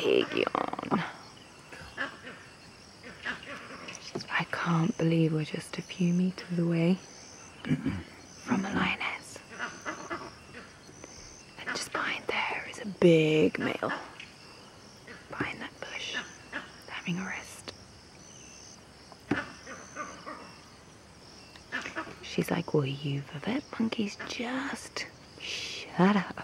big yawn. I can't believe we're just a few meters away from a lioness. And just behind there is a big male. Behind that bush, having a rest. She's like, will you vet monkeys just shut up?